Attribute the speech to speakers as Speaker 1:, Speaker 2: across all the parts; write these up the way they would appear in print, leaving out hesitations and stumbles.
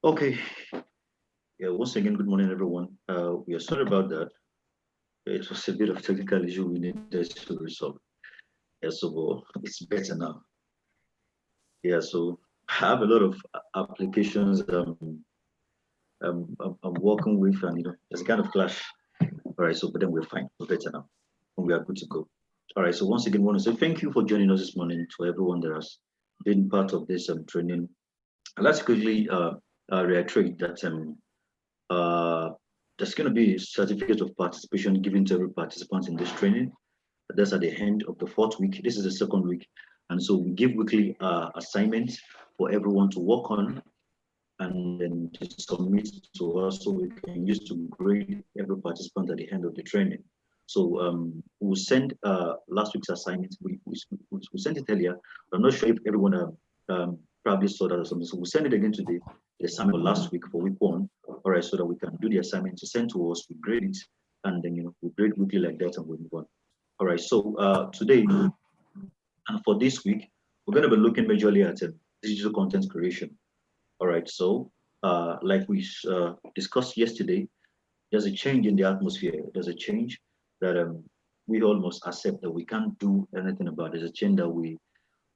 Speaker 1: Okay. Yeah, once again, good morning, everyone. We are sorry about that. It was a bit of technical issue we needed to resolve. Yeah, so it's better now. Yeah, so I have a lot of applications I'm working with, and there's a kind of clash. All right, so but then we're fine. We're better now, and we are good to go. All right, so once again, I want to say thank you for joining us this morning. To everyone that has been part of this training. And let's quickly reiterate that there's going to be a certificate of participation given to every participant in this training. That's at the end of the 4th week. This is the 2nd week. And so we give weekly assignments for everyone to work on and then to submit to us so we can use to grade every participant at the end of the training. So we'll send last week's assignment. We sent it earlier. I'm not sure if everyone probably saw that or something. So we'll send it again to the assignment last week for week 1. All right, so that we can do the assignment to send to us, we grade it, and then we grade weekly like that and we move on. All right, so today and for this week, we're going to be looking majorly at digital content creation. All right, so like we discussed yesterday, there's a change in the atmosphere. There's a change that we all must accept that we can't do anything about. There's a change that we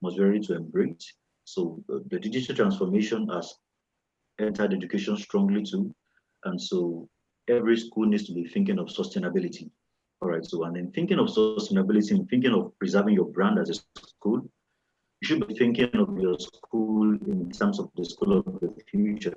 Speaker 1: must be ready to embrace. So the digital transformation has entered education strongly too. And so every school needs to be thinking of sustainability. All right, so and then thinking of sustainability and thinking of preserving your brand as a school, you should be thinking of your school in terms of the school of the future.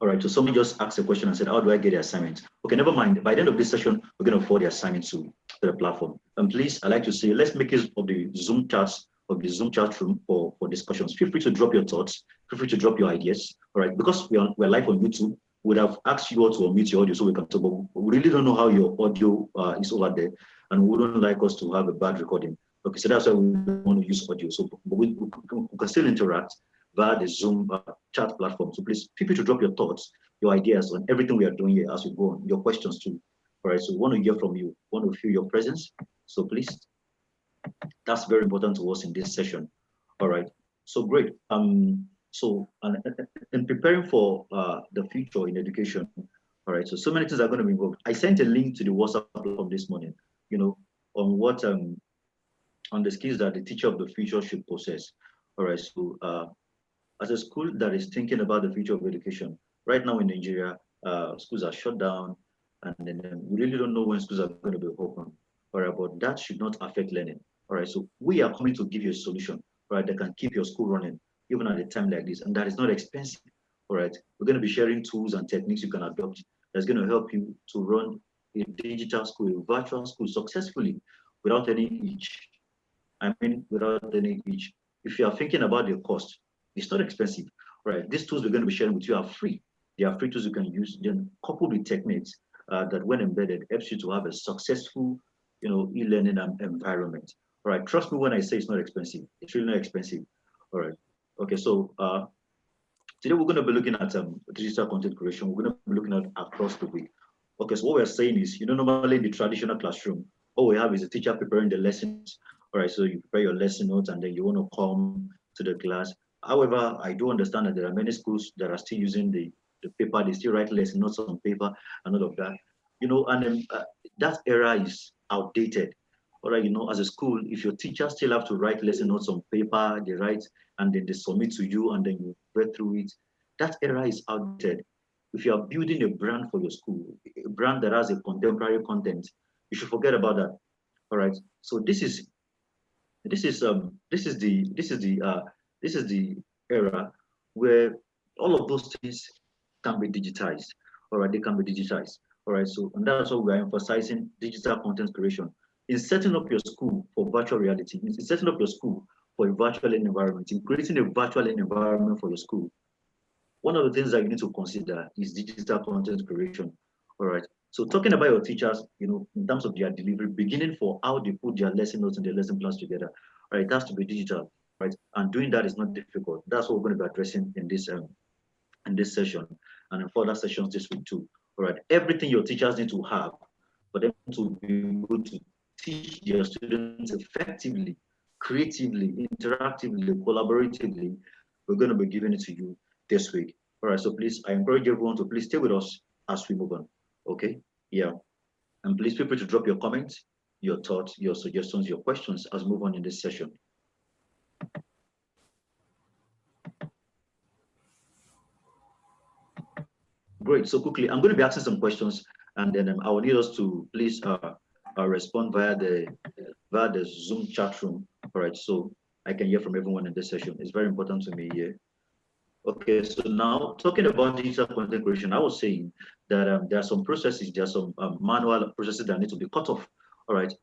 Speaker 1: All right, so somebody just asked a question and said, how do I get the assignment? Okay, never mind. By the end of this session, we're going to forward the assignment to the platform. And please, I like to say, let's make use of the Zoom chats, of the Zoom chat room for discussions. Feel free to drop your thoughts. Feel free to drop your ideas. All right, because we're live on YouTube, we'd have asked you all to unmute your audio so we can talk, but we really don't know how your audio is over there, and we wouldn't like us to have a bad recording. Okay, so that's why we want to use audio. So we can still interact via the Zoom chat platform. So please feel free to drop your thoughts, your ideas on everything we are doing here as we go on, your questions too. All right, so we want to hear from you, want to feel your presence. So please, that's very important to us in this session. All right, so great. So in preparing for the future in education, all right, so many things are going to be involved. I sent a link to the WhatsApp platform this morning, on what on the skills that the teacher of the future should possess. All right, so as a school that is thinking about the future of education, right now in Nigeria, schools are shut down, and then we really don't know when schools are going to be open. All right, but that should not affect learning. All right, so we are coming to give you a solution, right, that can keep your school running even at a time like this, and that is not expensive. All right, we're going to be sharing tools and techniques you can adopt that's going to help you to run a digital school, a virtual school successfully without any hitch. I mean, without any hitch. If you are thinking about the cost, it's not expensive, right? These tools we're going to be sharing with you are free. They are free tools you can use, then coupled with techniques that when embedded helps you to have a successful, e-learning environment. All right, trust me when I say it's not expensive. It's really not expensive. All right. Okay, so today we're going to be looking at digital content creation. We're going to be looking at across the week. Okay, so what we're saying is, normally in the traditional classroom, all we have is a teacher preparing the lessons. All right, so you prepare your lesson notes and then you want to come to the class. However, I do understand that there are many schools that are still using the paper. They still write lesson notes on paper and all of that. And then that era is outdated. All right, as a school, if your teachers still have to write lesson notes on paper, they write and then they submit to you and then you read through it, that era is outdated. If you are building a brand for your school, a brand that has a contemporary content, you should forget about that. All right. So this is the era where all of those things can be digitized. All right, they can be digitized. All right, so and that's why we're emphasizing digital content creation in setting up your school for virtual reality, in setting up your school for a virtual environment, in creating a virtual environment for your school. One of the things that you need to consider is digital content creation. All right. So talking about your teachers, in terms of their delivery, beginning for how they put their lesson notes and their lesson plans together, right? It has to be digital, right? And doing that is not difficult. That's what we're going to be addressing in this session and in further sessions this week too. All right. Everything your teachers need to have for them to be able to teach their students effectively, creatively, interactively, collaboratively, we're going to be giving it to you this week. All right, so please, I encourage everyone to please stay with us as we move on. Okay, yeah. And please feel free to drop your comments, your thoughts, your suggestions, your questions as we move on in this session. Great, so quickly, I'm going to be asking some questions and then I will need us to please respond via the Zoom chat room. All right, so I can hear from everyone in this session. It's very important to me here. Okay, so now talking about digital content creation, I was saying that there are some processes, there are some manual processes that need to be cut off. All right,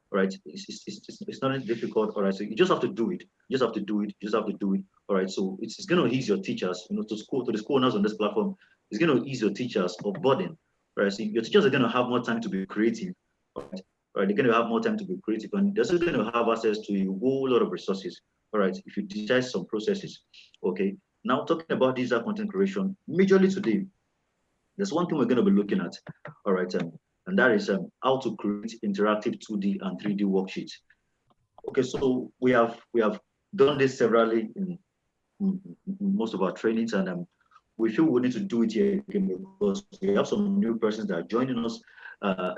Speaker 1: it's not difficult. All right, so you just have to do it. You just have to do it. You just have to do it. All right, so it's going to ease your teachers, to the school owners on this platform. It's going to ease your teachers of burden. All right, so your teachers are going to have more time to be creative. All right, all right, they're going to have more time to be creative, and they're also going to have access to a whole lot of resources. All right, if you digitize some processes, okay. Now, talking about digital content creation, majorly today, there's one thing we're going to be looking at, all right, and that is how to create interactive 2D and 3D worksheets. Okay, so we have done this severally in most of our trainings, and we feel we need to do it here again because we have some new persons that are joining us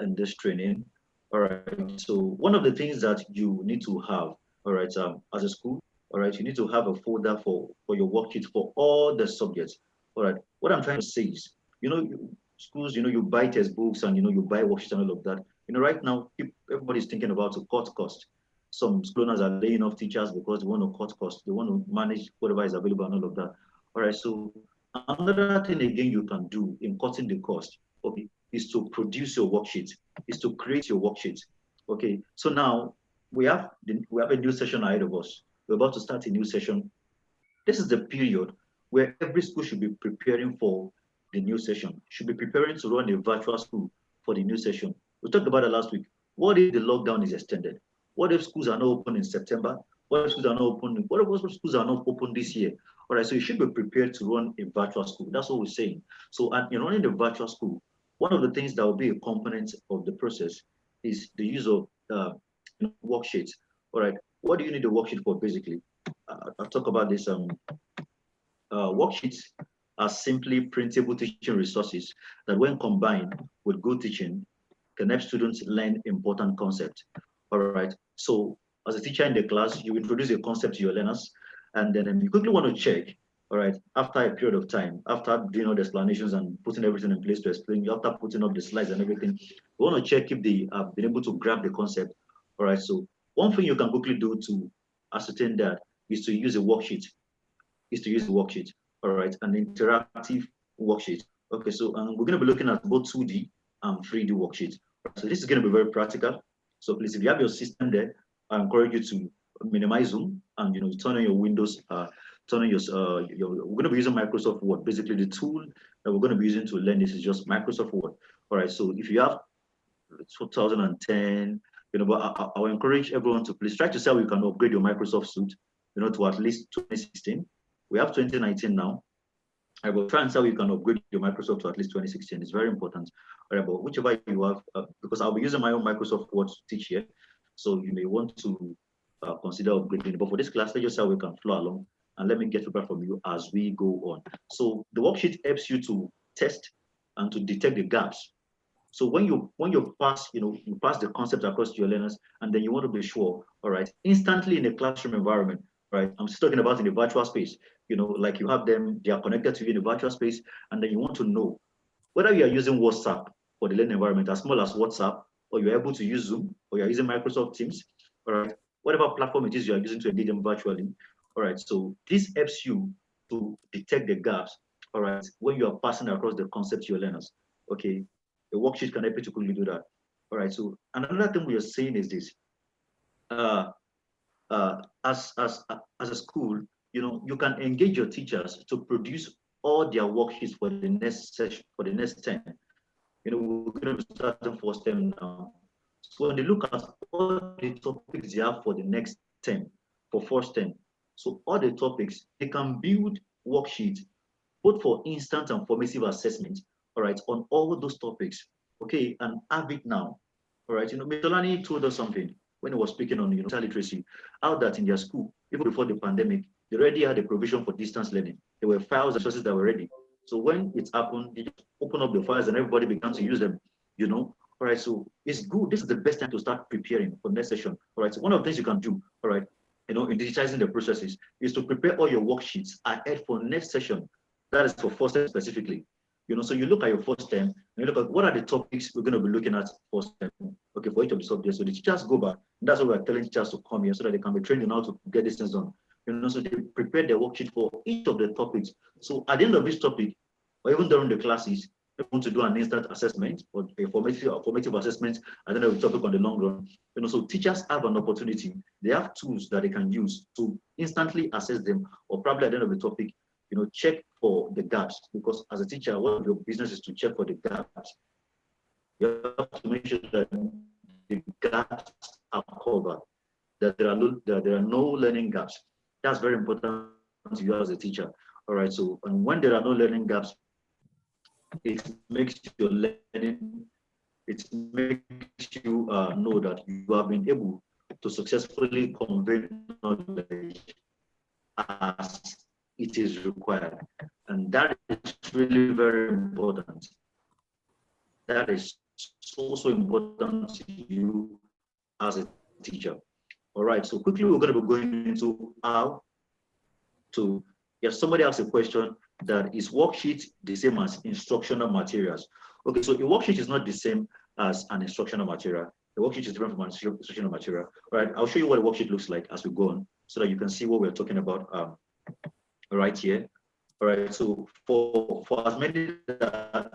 Speaker 1: in this training. All right, so one of the things that you need to have, all right, as a school, all right, you need to have a folder for your worksheet for all the subjects. All right, what I'm trying to say is, schools, you buy textbooks and you buy worksheets and all of that. Right now, everybody's thinking about to cut cost. Some school owners are laying off teachers because they want to cut costs. They want to manage whatever is available and all of that. All right, so another thing again you can do in cutting the cost, okay, is to produce your worksheet, is to create your worksheet. Okay, so now we have a new session ahead of us. We're about to start a new session. This is the period where every school should be preparing for the new session, should be preparing to run a virtual school for the new session. We talked about it last week. What if the lockdown is extended? What if schools are not open in September? What if schools are not open? What if schools are not open this year? All right, so you should be prepared to run a virtual school. That's what we're saying. So in running the virtual school, one of the things that will be a component of the process is the use of worksheets. All right, what do you need a worksheet for basically? I'll talk about this. Worksheets are simply printable teaching resources that when combined with good teaching can help students learn important concepts. All right, so as a teacher in the class, you introduce a concept to your learners, and then you quickly want to check, all right, after a period of time, after doing all the explanations and putting everything in place to explain, after putting up the slides and everything, you want to check if they have been able to grab the concept. All right, so one thing you can quickly do to ascertain that is to use a worksheet, all right, an interactive worksheet. Okay, so we're going to be looking at both 2D and 3D worksheets. So this is going to be very practical. So please, if you have your system there, I encourage you to minimize Zoom and turn on your Windows, turn on we're going to be using Microsoft Word. Basically, the tool that we're going to be using to learn this is just Microsoft Word. All right, so if you have 2010, but I will encourage everyone to please try to see how you can upgrade your Microsoft suite, to at least 2016. We have 2019 now. I will try and see how you can upgrade your Microsoft to at least 2016. It's very important. All right, but whichever you have, because I'll be using my own Microsoft Word to teach here, so you may want to consider upgrading. But for this class, let's just see how we can flow along, and let me get feedback from you as we go on. So the worksheet helps you to test and to detect the gaps. So when you pass, you pass the concept across to your learners, and then you want to be sure, all right, instantly in a classroom environment, right? I'm still talking about in the virtual space, like you have them, they are connected to you in the virtual space, and then you want to know whether you are using WhatsApp for the learning environment as small as WhatsApp, or you're able to use Zoom, or you're using Microsoft Teams, all right, whatever platform it is you are using to engage them virtually, all right. So this helps you to detect the gaps, all right, when you are passing across the concept to your learners, okay. The worksheet can help you to quickly do that. All right. So another thing we are saying is this: uh, as a school, you can engage your teachers to produce all their worksheets for the next session, for the next term. We're going to start the first term now. So when they look at all the topics they have for the next term, for first term, so all the topics, they can build worksheets both for instant and formative assessment, all right, on all those topics, okay, and have it now, all right. Mitolani told us something when he was speaking on digital literacy, how that in their school, even before the pandemic, they already had a provision for distance learning. There were files and sources that were ready. So when it happened, they just open up the files and everybody began to use them, All right, so it's good. This is the best time to start preparing for next session. All right, so one of the things you can do, all right, in digitizing the processes is to prepare all your worksheets ahead for next session. That is for first term specifically. So you look at your first term, and you look at what are the topics we're going to be looking at first term, okay, for each of the subjects. So the teachers go back. And that's why we're telling teachers to come here so that they can be trained on how to get these things done. So they prepare their worksheet for each of the topics. So at the end of this topic, or even during the classes, they want to do an instant assessment or a formative assessment at the end of the topic on the long run. So teachers have an opportunity. They have tools that they can use to instantly assess them, or probably at the end of the topic, check for the gaps, because as a teacher, one of your business is to check for the gaps. You have to make sure that the gaps are covered, that there are no learning gaps. That's very important to you as a teacher. All right. So, and when there are no learning gaps, it makes your learning, it makes you know that you have been able to successfully convey knowledge as it is required. And that is really very important. That is so important to you as a teacher. All right, so quickly we're going to be going into how to, if somebody asks a question, that is worksheet the same as instructional materials? Okay, so a worksheet is not the same as an instructional material. The worksheet is different from an instructional material. All right, I'll show you what a worksheet looks like as we go on, so that you can see what we're talking about right here. All right, so for as many that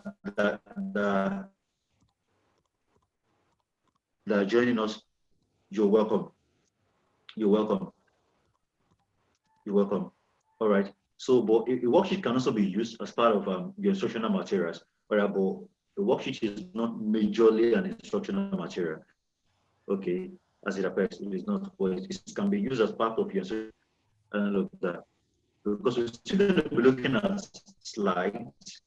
Speaker 1: are joining us, you're welcome. You're welcome. You're welcome. All right. So, but a worksheet can also be used as part of your instructional materials. All right, but the worksheet is not majorly an instructional material. Okay, as it appears, it is not. But it can be used as part of your and look at that, because we're still going to be looking at slides.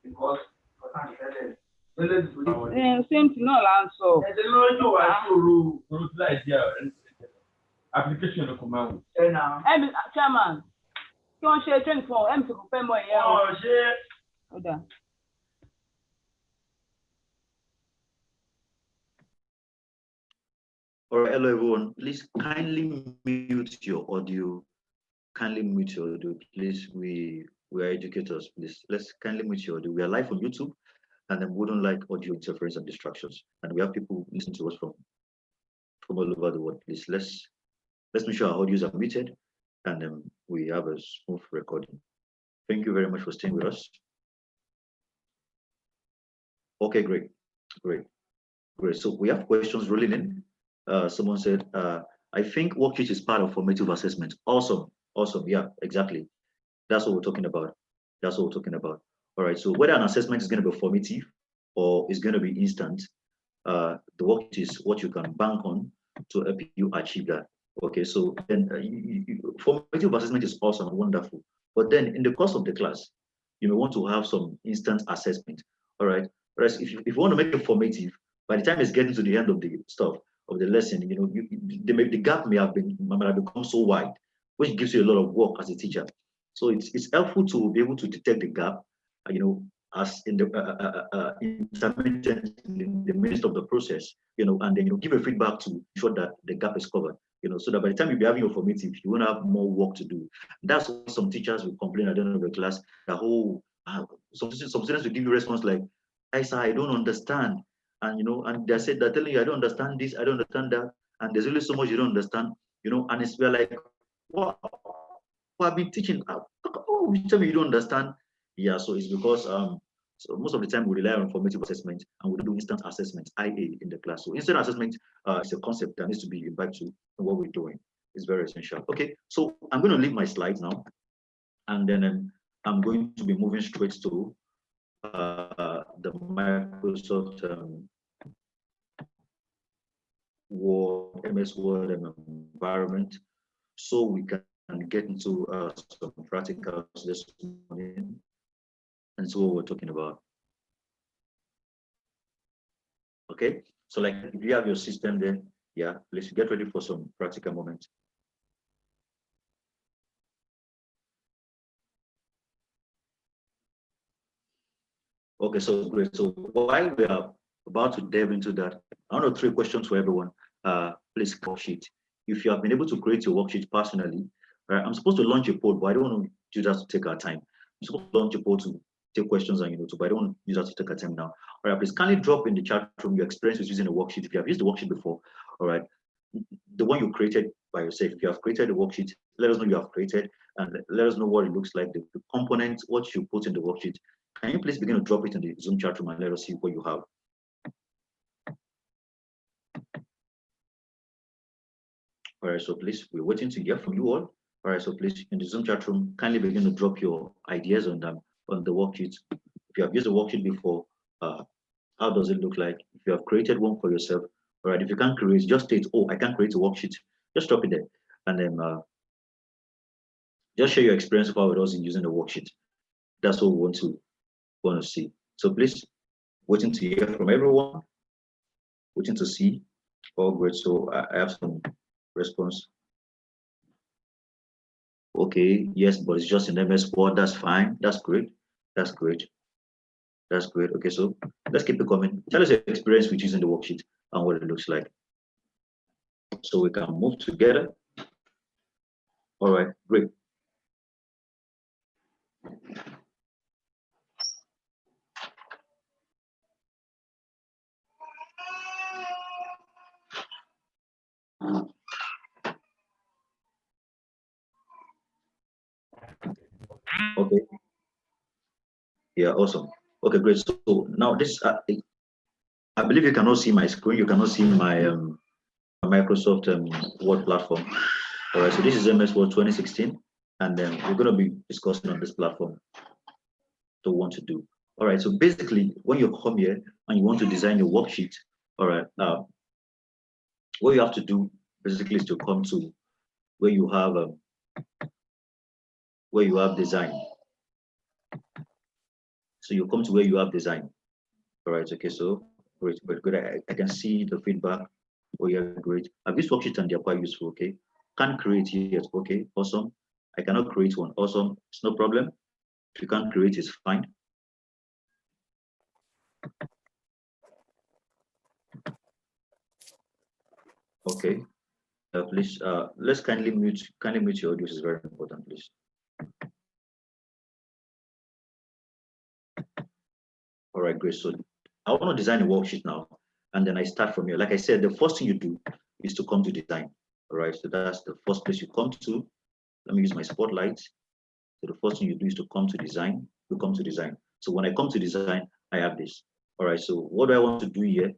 Speaker 2: because same thing, no answer. Application of command. Chairman, don't share 24 M to confirm more. Oh, share.
Speaker 1: All right, hello everyone. Please kindly mute your audio. Kindly mute your audio, please. We are educators. Please, let's kindly mute your audio. We are live on YouTube, and then we don't like audio interference and distractions. And we have people listening to us from all over the world. Please, let's make sure our audios are muted, and then we have a smooth recording. Thank you very much for staying with us. Okay, great. So we have questions rolling in. Someone said, I think worksheet is part of formative assessment. Awesome. Yeah, exactly. That's what we're talking about. All right. So whether an assessment is going to be formative or is going to be instant, the worksheet is what you can bank on to help you achieve that. Okay. So then formative assessment is awesome and wonderful. But then in the course of the class, you may want to have some instant assessment. All right. Whereas if you want to make it formative, by the time it's getting to the end of the stuff of the lesson, the gap might have become so wide, which gives you a lot of work as a teacher. So it's helpful to be able to detect the gap, as in the intermittent in the midst of the process, and then give a feedback to ensure that the gap is covered, so that by the time you be having your formative, you won't have more work to do. That's why some teachers will complain at the end of the class that some students will give you response like, sir, I don't understand. And and they're telling you, I don't understand this, I don't understand that, and there's really so much you don't understand, and we're like, what? I've been teaching. Oh, you tell me you don't understand? Yeah, so it's because so most of the time we rely on formative assessment and we do instant assessment, IA, in the class. So instant assessment is a concept that needs to be imbibed to what we're doing. It's very essential. Okay, so I'm going to leave my slides now, and then I'm going to be moving straight to the Microsoft Word, MS Word environment, so we can get into some practicals this morning and see what we're talking about. Okay, so like if you have your system there, yeah, let's get ready for some practical moments. Okay, so great. So while we are about to delve into that, I want to throw 3 questions for everyone. Please, worksheet. If you have been able to create your worksheet personally, right? I'm supposed to launch a poll, but I don't want to do that to take our time. I'm supposed to launch a poll to take questions and but I don't want to use that to take our time now. All right, please kindly drop in the chat room your experience with using a worksheet. If you have used the worksheet before, all right, the one you created by yourself. If you have created a worksheet, let us know you have created, and let us know what it looks like, the components, what you put in the worksheet. Can you please begin to drop it in the Zoom chat room and let us see what you have? All right, so please, we're waiting to hear from you all. All right, so please, in the Zoom chat room, kindly begin to drop your ideas on them on the worksheet. If you have used the worksheet before, how does it look like? If you have created one for yourself, all right, if you can't create, just state, oh, I can't create a worksheet. Just drop it there, and then just share your experience of how it was in using the worksheet. That's what we want to see. So please, waiting to hear from everyone, waiting to see. Oh, great. So I have some response. Okay, yes, but it's just in MS Word. That's fine. That's great. That's great. That's great. Okay, so let's keep it coming. Tell us your experience with using the worksheet and what it looks like, so we can move together. All right, great. Okay. Yeah, awesome. Okay, great. So now this, I believe you cannot see my screen. You cannot see my Microsoft Word platform. All right, so this is MS Word 2016, and then we're going to be discussing on this platform to want to do. All right, so basically, when you come here and you want to design your worksheet, all right, what you have to do basically is to come to where you have design. So you come to where you have design. All right, okay, so great, good. I can see the feedback. Oh yeah, great. I've used worksheets and they're quite useful, okay? Can't create yet, okay, awesome. I cannot create one, awesome, it's no problem. If you can't create, it's fine. Okay, please, let's kindly mute your audio, this is very important, please. All right, great. So I want to design a worksheet now, and then I start from here. Like I said, the first thing you do is to come to design. All right, so that's the first place you come to. Let me use my spotlight. So the first thing you do is to come to design. You come to design. So when I come to design, I have this. All right, so what do I want to do here?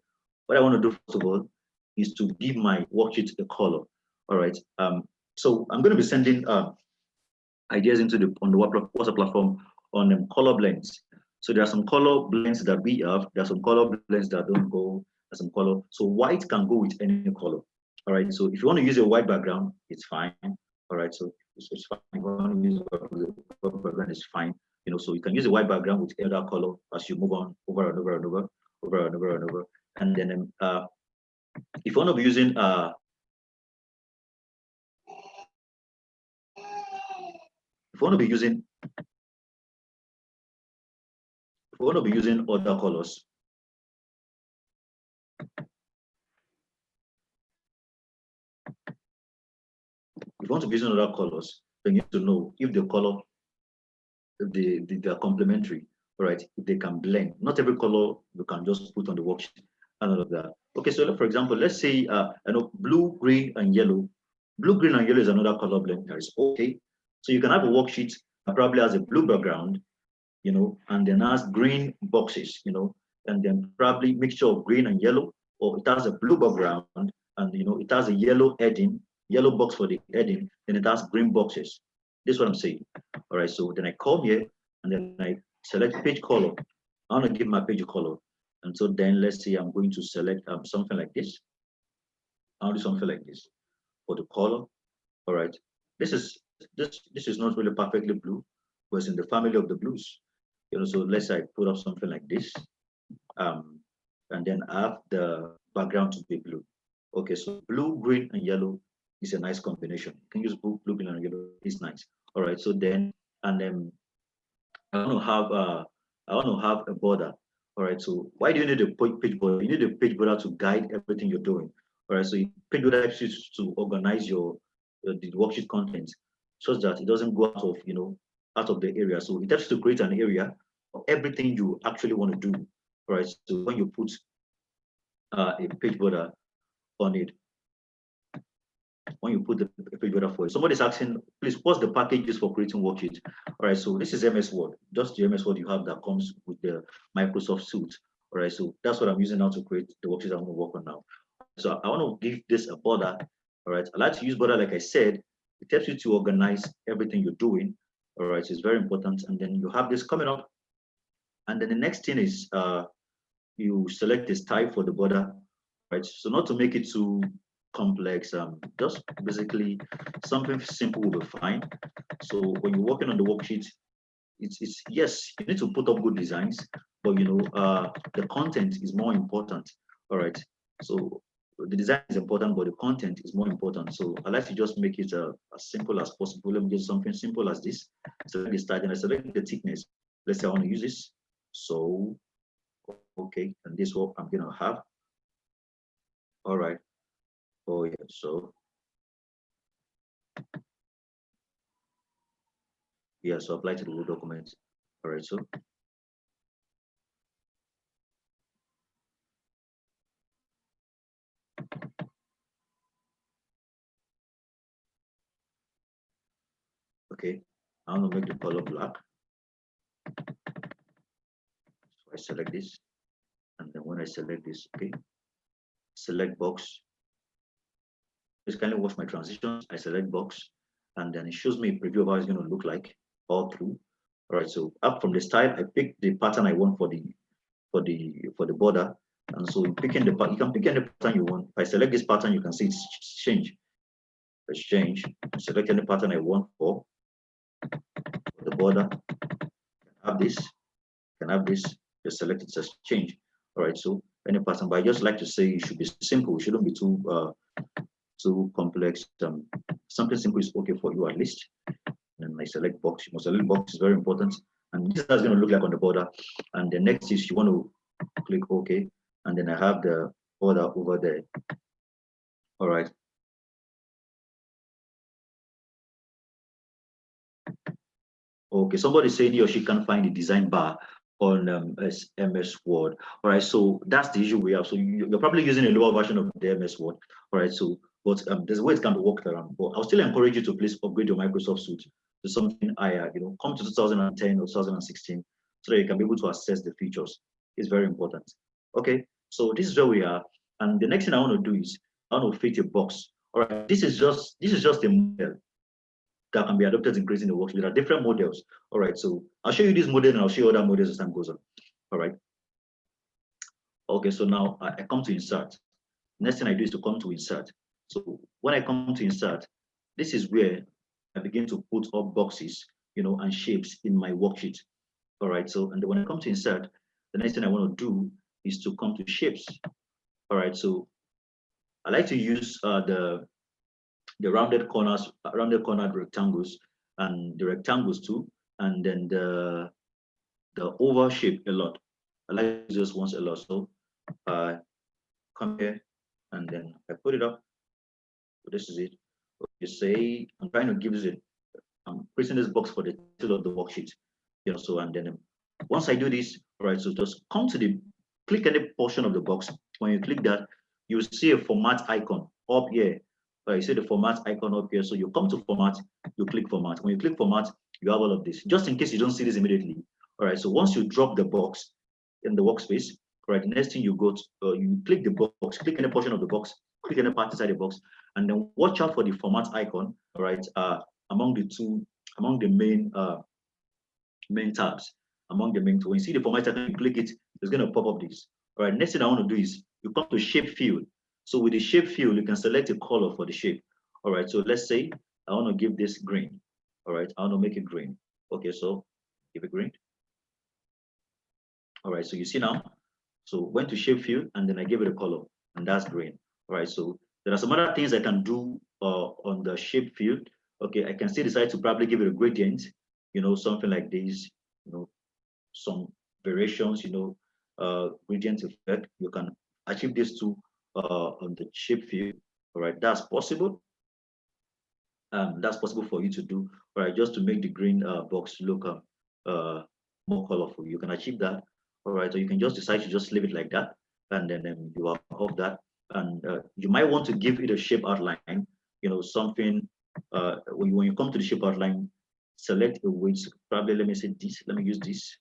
Speaker 1: What I want to do first of all is to give my worksheet a color. All right, so I'm going to be sending ideas into on the WhatsApp platform on color blends. So there are some color blends that we have. There are some color blends that don't go. There's some color. So white can go with any color. All right. So if you want to use a white background, it's fine. All right. So it's fine. If you want to use a white background, it's fine. You know, so you can use a white background with any other color as you move on over and over and over, over and over and over. And then if you want to be using if you want to be using other colors, if you want to be using other colors, then you have to know if the color, if they are complementary, all right, if they can blend. Not every color you can just put on the worksheet and all of that. Okay, so for example, let's say I know blue, green, and yellow. Blue, green, and yellow is another color blend that is okay. So you can have a worksheet that probably has a blue background, you know, and then has green boxes, you know, and then probably mixture of green and yellow, or it has a blue background and you know it has a yellow heading, yellow box for the heading, then it has green boxes. This is what I'm saying. All right, so then I come here and then I select page color. I want to give my page a color. And so then let's say I'm going to select something like this. I'll do something like this for the color. All right. This is not really perfectly blue, but it's in the family of the blues. You know, so let's say I put up something like this. And then I have the background to be blue. Okay, so blue, green, and yellow is a nice combination. You can use blue, green, and yellow. It's nice. All right, so then and then I want to have a border. All right, so why do you need a page border? You need a page border to guide everything you're doing. All right, so page border helps you to organize your the worksheet content such that it doesn't go out of out of the area. So it helps to create an area for everything you actually want to do. All right, so when you put a page border on it, when you put the page border for it. Somebody's asking, please, what's the packages for creating worksheets? All right, so this is MS Word, just the MS Word you have that comes with the Microsoft suite. All right, so that's what I'm using now to create the worksheet I'm going to work on now. So I want to give this a border. All right, I like to use border, like I said, it helps you to organize everything you're doing. All right, so it's very important. And then you have this coming up. And then the next thing is you select this type for the border, right? So not to make it too complex, just basically something simple will be fine. So when you're working on the worksheet, it's yes, you need to put up good designs, but the content is more important. All right. So the design is important, but the content is more important. So I like to just make it as simple as possible. Let me get something simple as this. Select the start and I select the thickness. Let's say I want to use this. So okay, and this what I'm gonna have. All right. Oh yeah. So yeah. So apply to the Word document. All right. So okay. I'm gonna make the color black. So I select this, and then when I select this, okay, select box. Just kindly watch my transitions. I select box, and then it shows me a preview of how it's going to look like all through. All right, so up from the style, I pick the pattern I want for the border, and so picking the you can pick any pattern you want. If I select this pattern, you can see it's change. Let's change. Select any pattern I want for the border. I have this. can have this, just select it as change. All right, so any pattern, but I just like to say it should be simple, it shouldn't be too complex. Something simple is okay for you at least. And I select box. You must select box, is very important. And this is going to look like on the border. And the next is you want to click OK. And then I have the border over there. All right. Okay, somebody saying he or she can't find the design bar on MS Word. All right, so that's the issue we have. So you're probably using a lower version of the MS Word. All right, so but there's a way it can be worked around. But I'll still encourage you to please upgrade your Microsoft Suite to something higher. You know, come to 2010 or 2016 so that you can be able to access the features. It's very important. Okay, so this is where we are, and the next thing I want to do is I want to fit a box. All right, this is just a model that can be adopted in creating the worksheet. There are different models. All right, so I'll show you this model and I'll show you other models as time goes on. All right. Okay, so now I come to insert. Next thing I do is to come to insert. So when I come to insert, this is where I begin to put up boxes, you know, and shapes in my worksheet. All right, so and when I come to insert, the next thing I want to do is to come to shapes. All right, so I like to use the rounded corners, rounded cornered rectangles, and the rectangles too, and then the oval shape a lot. I like this once a lot. So come here and then I put it up. So this is it. You say I'm trying to give it. I'm creating this box for the title of the worksheet. You know, so and then once I do this, all right. So just come to the click any portion of the box. When you click that, you see a format icon up here. You see the format icon up here. So you come to format, you click format. When you click format, you have all of this. Just in case you don't see this immediately. All right. So once you drop the box in the workspace, all right, the next thing you go to, you click the box, click any portion of the box, click any part inside the box, and then watch out for the format icon. All right. Among the main tabs, among the main. When you see the format icon, you click it, it's going to pop up this. All right. Next thing I want to do is you come to shape field. So with the shape field, you can select a color for the shape. All right. So let's say I want to give this green. All right. I want to make it green. Okay. So give it green. All right. So you see now. So went to shape field and then I give it a color, and that's green. All right. So there are some other things I can do on the shape field. Okay. I can still decide to probably give it a gradient. You know, something like this. You know, some variations. You know, gradient effect. You can achieve this too on the shape field. All right. That's possible. That's possible for you to do. All right. Just to make the green box look more colorful. You can achieve that. All right, so you can just decide to just leave it like that, and then you are off that. And you might want to give it a shape outline, you know, something. When you come to the shape outline, select a weight. Probably let me say this. Let me use this,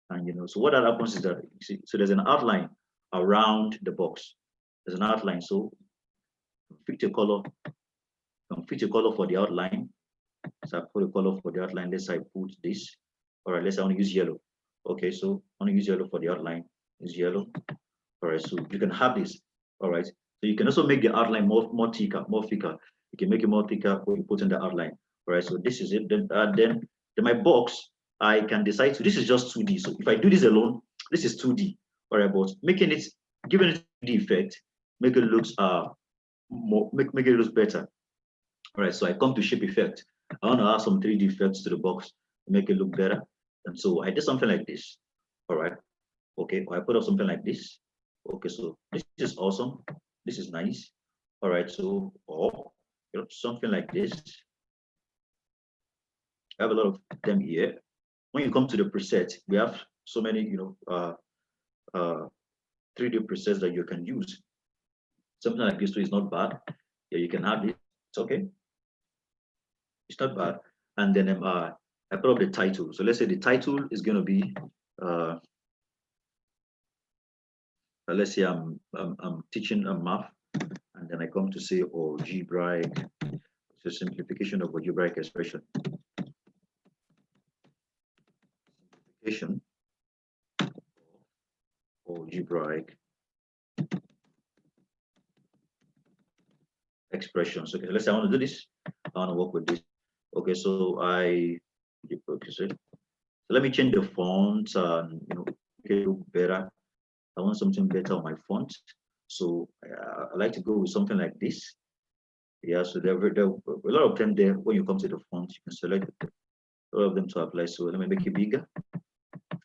Speaker 1: and you know. So what that happens is that you see, so there's an outline around the box. There's an outline. So pick a color. Pick a color for the outline. So I put a color for the outline. Let's say I put this. All right, let's say I want to use yellow. Okay, so I want to use yellow for the outline. Use yellow. All right, so you can have this. All right, so you can also make the outline more thicker, more thicker. You can make it more thicker when you put in the outline. All right, so this is it. Then my box, I can decide to. This is just 2D. So if I do this alone, this is 2D. All right, but making it, giving it the effect, make it looks make it look better. All right, so I come to shape effect. I want to add some 3D effects to the box to make it look better. And so I did something like this. All right. Okay. Or I put up something like this. Okay. So this is awesome. This is nice. All right. So, or you know, something like this. I have a lot of them here. When you come to the preset, we have so many, you know, 3D presets that you can use. Something like this too is not bad. Yeah, you can have it. It's okay. It's not bad. And then I put up the title. So let's say the title is going to be let's say I'm teaching a math, and then I come to say algebraic, it's a simplification of algebraic expression. Simplification of algebraic expressions. Okay, let's say I want to do this. I want to work with this. Okay, so I focus it. So let me change the font and make it look better. I want something better on my font. So I like to go with something like this. Yeah, so there are a lot of them there. When you come to the font, you can select all of them to apply. So let me make it bigger.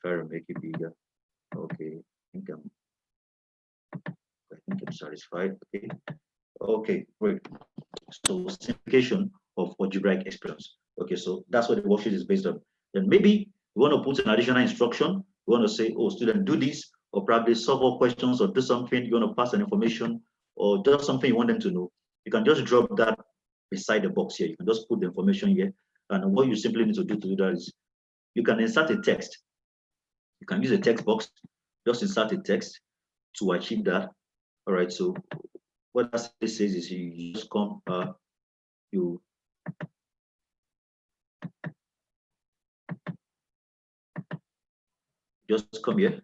Speaker 1: Try to make it bigger. Okay, I think I'm satisfied. Okay, okay, great. So simplification of algebraic expressions. Okay, so that's what the worksheet is based on. Then maybe you want to put an additional instruction. You want to say, oh, student, do this, or probably solve all questions, or do something. You want to pass an information, or just something you want them to know. You can just drop that beside the box here. You can just put the information here. And what you simply need to do that is you can insert a text. You can use a text box, just insert a text to achieve that. All right, so what that says is you just come, you just come here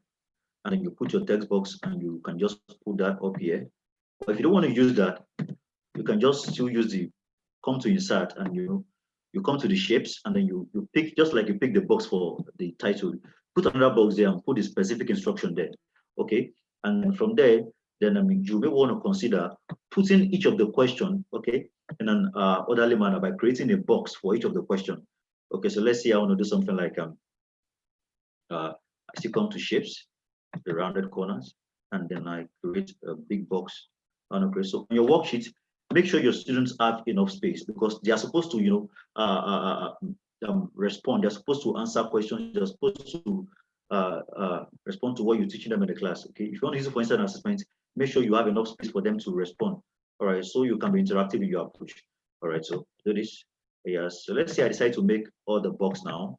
Speaker 1: and then you put your text box and you can just put that up here. But if you don't want to use that, you can just still use the come to insert and you come to the shapes and then you pick, just like you pick the box for the title, put another box there and put the specific instruction there. Okay, and from there, then you may want to consider putting each of the question, okay, in an orderly manner by creating a box for each of the question. Okay, so let's say I want to do something like I still come to shapes, the rounded corners, and then I create a big box. Okay, so on your worksheet, make sure your students have enough space because they are supposed to, respond. They're supposed to answer questions. They're supposed to respond to what you're teaching them in the class. Okay, if you want to use it for instant assessment, make sure you have enough space for them to respond. All right, so you can be interactive in your approach. All right, so do this. Yes, so let's say I decide to make all the box now.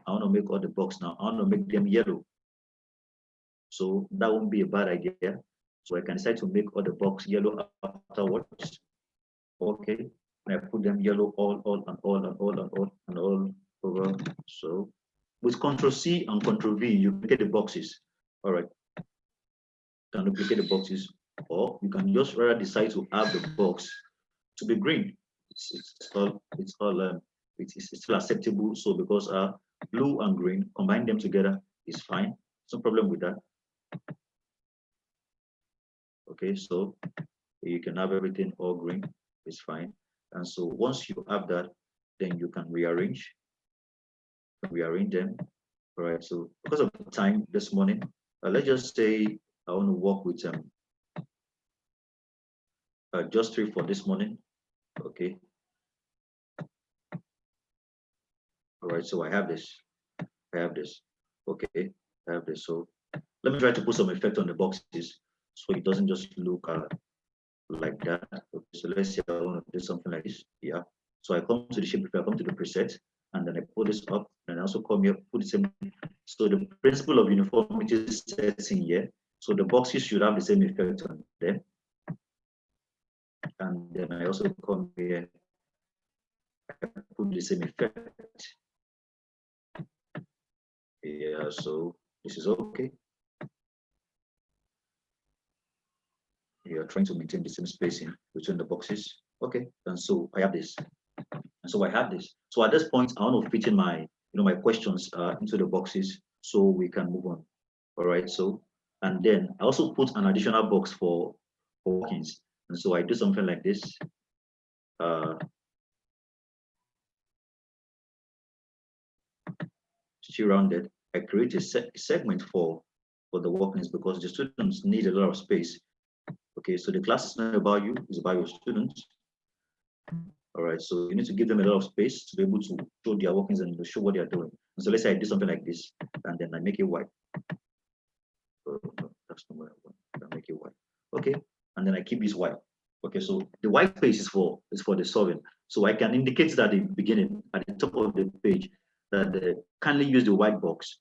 Speaker 1: I want to make all the box now. I want to make them yellow. So that won't be a bad idea. So I can decide to make all the box yellow afterwards. Okay. And I put them yellow all over. So with Control C and Control V, you can get the boxes. All right. You can duplicate the boxes, or you can just rather decide to have the box to be green. It's still acceptable. So because blue and green, combine them together is fine. No problem with that. Okay, so you can have everything all green, it's fine. And so once you have that, then you can rearrange them. All right, so because of time this morning, let's just say I want to work with just 3 for this morning. Okay. All right, so I have this. Okay, I have this. So let me try to put some effect on the boxes so it doesn't just look like that. Okay, so let's say I want to do something like this. Yeah. So I come to the shape, I come to the preset, and then I put this up, and I also come here, put the same. So the principle of uniformity sets in here. So the boxes should have the same effect on them. And then I also come here, I put the same effect. Yeah, so this is okay. You're trying to maintain the same spacing between the boxes. Okay, and so I have this. And so I have this. So at this point, I want to fit in my, my questions into the boxes so we can move on. All right. So, and then I also put an additional box for workings. And so I do something like this. Still rounded. I create a segment for the workings because the students need a lot of space. Okay. So the class is not about you; it's about your students. All right, so you need to give them a lot of space to be able to show their workings and to show what they are doing. And so let's say I do something like this, and then I make it white. Oh, no, that's not what I want. I make it white. Okay, and then I keep this white. Okay, so the white space is for the solving. So I can indicate that at the beginning, at the top of the page, that kindly use the white box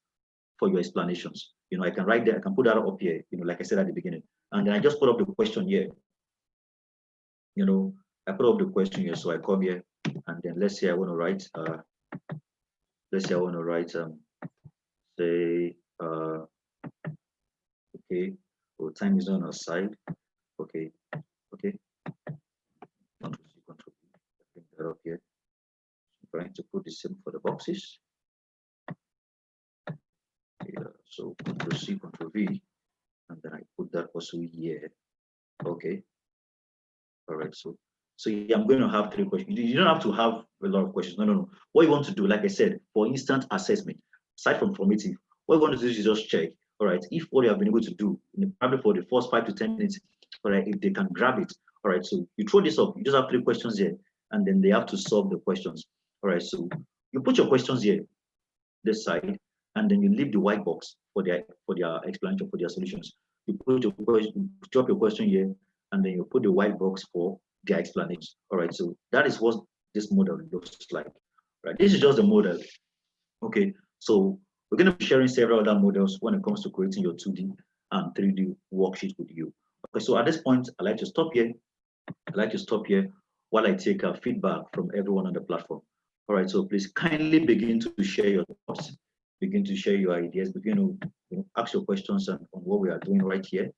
Speaker 1: for your explanations. I can write there, I can put that up here, like I said at the beginning. And then I just put up the question here. I put up the question here, so I come here, and then let's say I want to write, say, okay, so time is on our side, okay, Control C, Control V, bring that up here. I'm trying to put the same for the boxes. So Control C, Control V, and then I put that also here. Okay. All right. So yeah, I'm going to have 3 questions. You don't have to have a lot of questions. No. What you want to do, like I said, for instant assessment, aside from formative, what you want to do is just check. All right. If what you have been able to do, probably for the first 5 to 10 minutes, all right, if they can grab it. All right. So you throw this up. You just have 3 questions here, and then they have to solve the questions. All right. So you put your questions here, this side, and then you leave the white box for their explanation, for their solutions. You put your question, drop your question here, and then you put the white box for their explanations. All right, so that is what this model looks like. Right, this is just the model. Okay, so we're going to be sharing several other models when it comes to creating your 2D and 3D worksheet with you. Okay, so at this point, I'd like to stop here. While I take feedback from everyone on the platform. All right, so please kindly begin to share your thoughts, begin to share your ideas, begin to ask your questions on what we are doing right here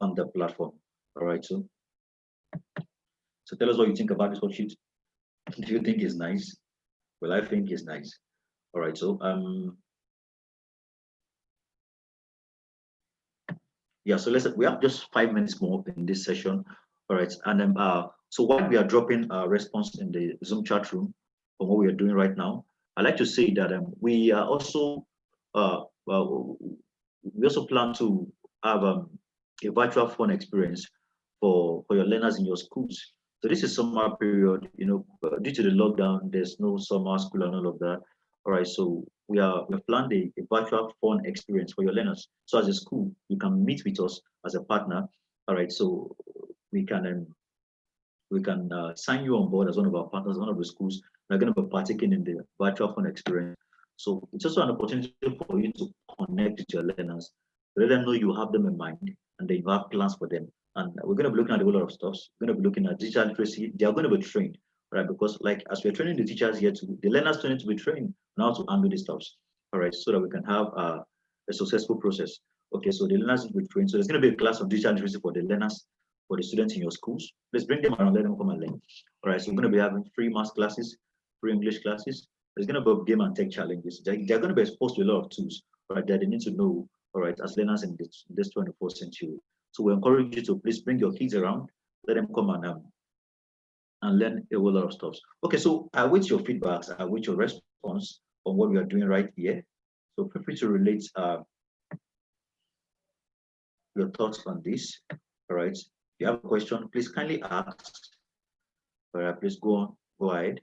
Speaker 1: on the platform. All right, so tell us what you think about this worksheet. Do you think it's nice? Well, I think it's nice. All right, so yeah, so we have just 5 minutes more in this session. All right, and then so while we are dropping a response in the Zoom chat room from what we are doing right now, I'd like to say that we are also we also plan to have a virtual fun experience for your learners in your schools. So this is summer period, due to the lockdown, there's no summer school and all of that. All right, so we've planned a virtual fun experience for your learners. So as a school, you can meet with us as a partner. All right, so we can sign you on board as one of our partners, one of the schools. We're going to be partaking in the virtual fun experience. So it's also an opportunity for you to connect with your learners, let them know you have them in mind, and then you have plans for them. And we're going to be looking at a lot of stuff. We're going to be looking at digital literacy. They are going to be trained, right? Because like as we're training the teachers here, the learners need to be trained on how to handle these stuff, all right, so that we can have a successful process. Okay, so the learners will be trained. So there's going to be a class of digital literacy for the learners, for the students in your schools. Let's bring them around, let them come and learn. All right, so we're going to be having free math classes, free English classes. There's going to be game and tech challenges. They're going to be exposed to a lot of tools, right, that they need to know, all right, as learners in this 21st century. So we encourage you to please bring your kids around, let them come and learn a whole lot of stuff. Okay, so I await your feedbacks, I await your response on what we are doing right here. So feel free to relate your thoughts on this. All right. If you have a question, please kindly ask. All right, please go ahead.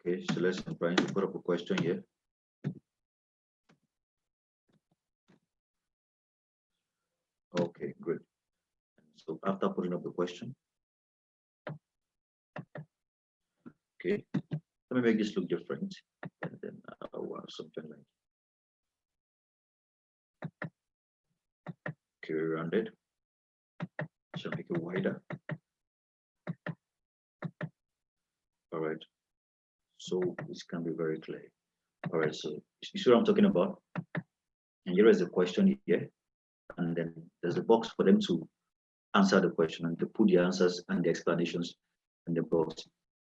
Speaker 1: Okay, so let's try to put up a question here. Okay, great. So after putting up the question, okay, let me make this look different, and then I'll have something like okay, rounded. So make it wider. All right. So this can be very clear. All right. So you see what I'm talking about? And here is the question here, and then there's a box for them to answer the question and to put the answers and the explanations in the box.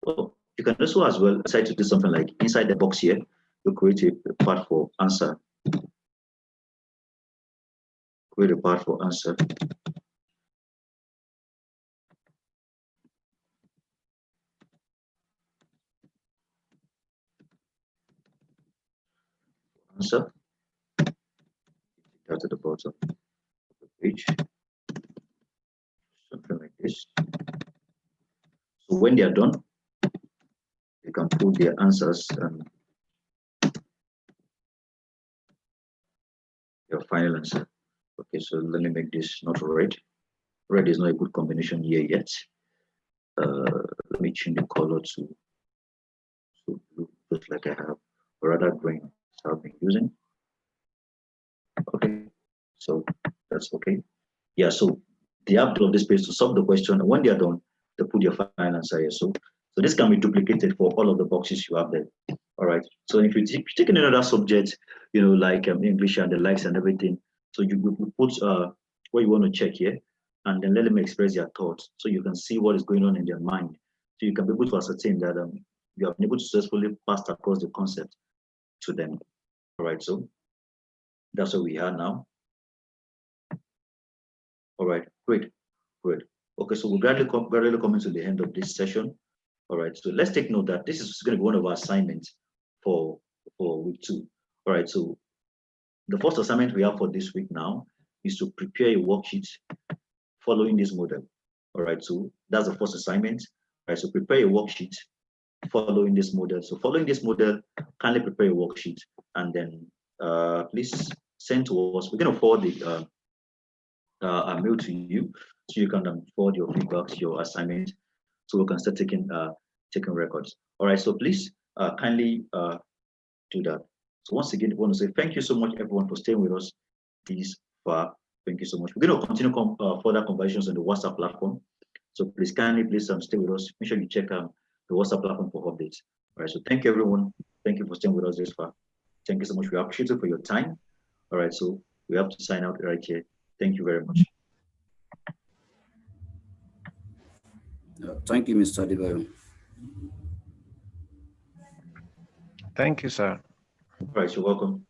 Speaker 1: So you can also as well decide to do something like inside the box here, you create a part for answer. Create a part for answer. Answer. That's at the bottom of the page. Something like this. So when they are done, you can put their answers and your final answer. Okay, so let me make this not red. Red is not a good combination here yet. Let me change the color to blue, just like I have, or rather green, so I've been using. Okay, so that's okay. Yeah, so they have all of this page to solve the question, and when they are done, they put your final answer here. So this can be duplicated for all of the boxes you have there. All right. So if you take another subject, like English and the likes and everything, so you put what you want to check here, and then let them express their thoughts, so you can see what is going on in their mind, so you can be able to ascertain that you have been able to successfully pass across the concept to them. All right. So that's what we are now. All right, great. Okay, so we're gradually coming to the end of this session. All right, so let's take note that this is going to be one of our assignments for week 2. All right, so the first assignment we have for this week now is to prepare a worksheet following this model. All right, so that's the first assignment. All right, so prepare a worksheet following this model. So following this model, kindly prepare a worksheet, and then please send to us. We're going to forward a mail to you, so you can forward your feedbacks, your assignment, so we can start taking records. All right, so please kindly do that. So once again, I want to say thank you so much, everyone, for staying with us this far. Thank you so much. We're going to continue further conversations on the WhatsApp platform. So please kindly stay with us. Make sure you check the WhatsApp platform for updates. All right, so thank you, everyone. Thank you for staying with us this far. Thank you so much. We appreciate it for your time. All right, so we have to sign out right here. Thank you very much.
Speaker 3: Thank you, Mr. Adebayo.
Speaker 4: Thank you, sir.
Speaker 1: All right, you're welcome.